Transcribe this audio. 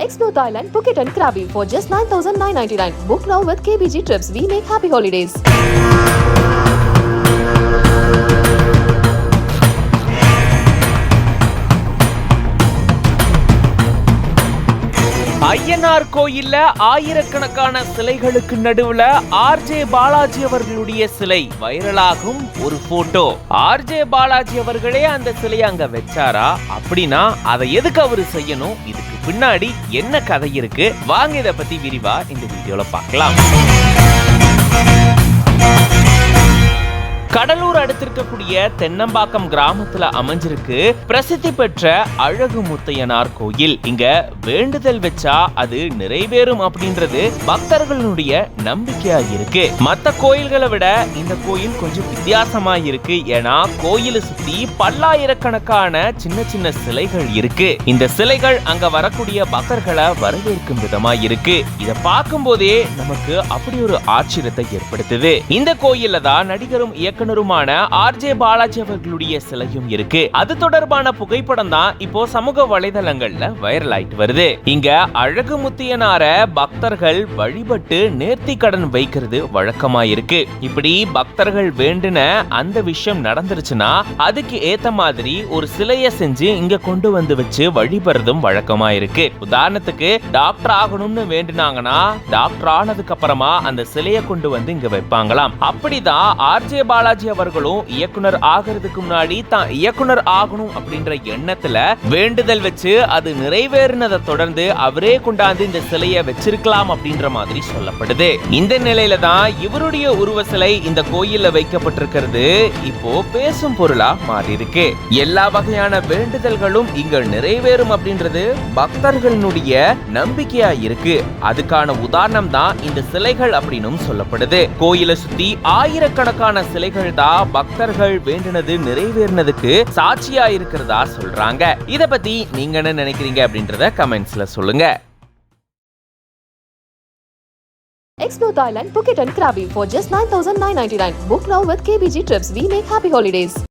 Explore Thailand, Phuket and Krabi for just 9,999. Book now with KBG Trips. We make happy holidays. Ayyanar கோயில்ல ஆயிரக்கணக்கான சிலைகளுக்கு நடுவுல RJ Balaji அவர்களுடைய சிலை வைரலாகும் ஒரு போட்டோ. ஆர்ஜே பாலாஜி அவர்களே அந்த சிலையை அங்க வச்சாரா? அப்படின்னா அதை எதுக்கு அவரு செய்யணும்? இதுக்கு பின்னாடி என்ன கதை இருக்கு? வாங்க இதை பத்தி விரிவா இந்த வீடியோல பார்க்கலாம். கடலூர் அடுத்திருக்கக்கூடிய தென்னம்பாக்கம் கிராமத்துல அமைஞ்சிருக்கு பிரசித்தி பெற்ற அழகு முத்தையனார் கோயில். இங்க வேண்டுதல் வச்சா அது நிறைவேறும் அப்படின்றது பக்தர்களுடைய நம்பிக்கையா இருக்கு. மத்த கோயில்களை விட இந்த கோயில் கொஞ்சம் வித்தியாசமா இருக்கு. ஏன்னா கோயிலை சுத்தி பல்லாயிரக்கணக்கான சின்ன சின்ன சிலைகள் இருக்கு. இந்த சிலைகள் அங்க வரக்கூடிய பக்தர்களை வரவேற்கும் விதமா இருக்கு. இத பார்க்கும் போதே நமக்கு அப்படி ஒரு ஆச்சரியத்தை ஏற்படுத்துது. இந்த கோயில்ல தான் நடிகரும் இயக்குனருமான ஆர்ஜே பாலாஜி அவர்களுடைய சிலையும் இருக்கு. அது தொடர்பான புகைப்படம் தான் இப்போ சமூக வலைதளங்கள்ல வைரல் ஆயிட்டு வருது. இங்க அழகு முத்தையனார பக்தர்கள் வழிபட்டு நேர்த்தி கடன் வைக்கிறது வழக்கமா இருக்கு. இப்படி பக்தர்கள் வேண்டின அந்த விஷயம் நடந்துருச்சுன்னா அதுக்கு ஏத்த மாதிரி ஒரு சிலையை செஞ்சு இங்க கொண்டு வந்து வச்சு வழிபடுறதும் வழக்கமா இருக்கு. உதாரணத்துக்கு டாக்டர் ஆகணும்னு வேண்டினாங்கன்னா டாக்டர் ஆனதுக்கு அப்புறமா அந்த சிலையை கொண்டு வந்து இங்க வைப்பாங்களாம். அப்படிதான் ஆர்ஜே பாலாஜி அவர்களும் இயக்குனர் ஆகிறதுக்கு முன்னாடி தான் இயக்குனர் ஆகணும் அப்படின்ற எண்ணத்துல வேண்டுதல் வச்சு அது நிறைவேறினதை தொடர்ந்து அவரே கொண்டாந்து இந்த சிலையை வச்சிருக்கலாம் அப்படின்ற மாதிரி சொல்லப்படுது. இந்த நிலையில தான் இவருடைய உருவ சிலை இந்த கோயில்ல வைக்கப்பட்டிருக்கிறது இப்போ பேசும் பொருளா மாறி இருக்கு. எல்லா வகையான வேண்டுதல்களும் இங்க நிறைவேறும் அப்படின்றது பக்தர்களுடைய நம்பிக்கையா இருக்கு. அதுக்கான உதாரணம் தான் இந்த சிலைகள் அப்படின்னு சொல்லப்படுது. கோயிலை சுத்தி ஆயிரக்கணக்கான சிலைகள் தான் பக்தர்கள் வேண்டினது நிறைவேறினதுக்கு சாட்சியா இருக்கிறதா சொல்றாங்க. இத பத்தி நீங்க என்ன நினைக்கிறீங்க அப்படின்றத கமெண்ட்ஸ்ல சொல்லுங்க. Explore Thailand, Phuket and Krabi for just 9,999. Book now with KBG Trips. We make happy holidays.